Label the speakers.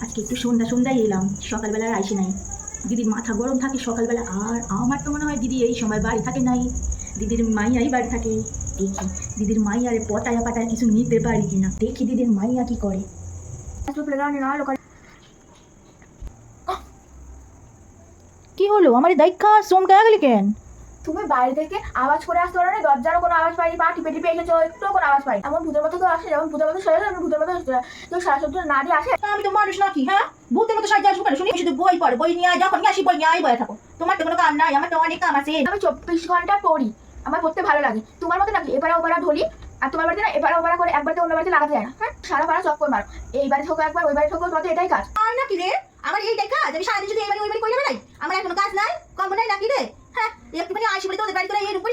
Speaker 1: আজকে একটু সন্ধ্যায় এলাম, সকালবেলা আর আসি নাই। দিদির মাথা গরম থাকে সকালবেলা, আর আমার তো মনে হয় দিদি এই সময় বাড়ি থাকে নাই, দিদির মাইয়াই বাড়ি থাকে। দেখি দিদির মাইয়ারে পটায়া পাটায় কিছু নিতে পারি কিনা, দেখি দিদির মাইয়া কি করে। কি হলো আমার দেখা চমকা গেলি কেন?
Speaker 2: তুমি বাইরে থেকে আওয়াজ করে আসতে পারো না, দরজারও কোনো আওয়াজ পাইনি, পা টিপে টিপে এসেছো, একটু কোনো আওয়াজ পাই। এমন ভূতের মতো তো আসে, যেমন ভূতের মতো সেরে এমন ভূতের মতো কেউ সারা সত্যি না দিয়ে আসে।
Speaker 1: আমি তো মানুষ নাকি? হ্যাঁ, ভূতের মতো সাহায্য আসবো কেন? শুনি শুধু বই পড়ো, বই নিয়ে যখন আসি বই নিয়ে বয়ে থাকো। তোমার তো কোনো কাম নাই, আমার তো অনেক কাম আছে।
Speaker 2: আমি 24 ঘন্টা পড়ি, আমার পড়তে ভালো লাগে। তোমার মতো নাকি এপারা ওপারা ঢলি? আর তোমার বাড়িতে না এপারা ওপারা করে একবার তো অন্য বাড়িতে লাগাতে যায় না। হ্যাঁ, সারা পাড়া চক্কর মারো, এই বাড়ি ঠোকো একবার, ওই বাড়ি ঠোকো, তোমার তো এটাই কাজ।
Speaker 1: আর নাকি রে, আমার এইটাই কাজ? আমি সারাদিন শুধু এই বাড়ি ওই বাড়ি করে যাবে নাই? আমার আর কোনো কাজ নাই, কম নাই নাকি রে? হ্যাঁ, একটুখানি আসি বলে তো ওদের বাড়ি করে এর উপরে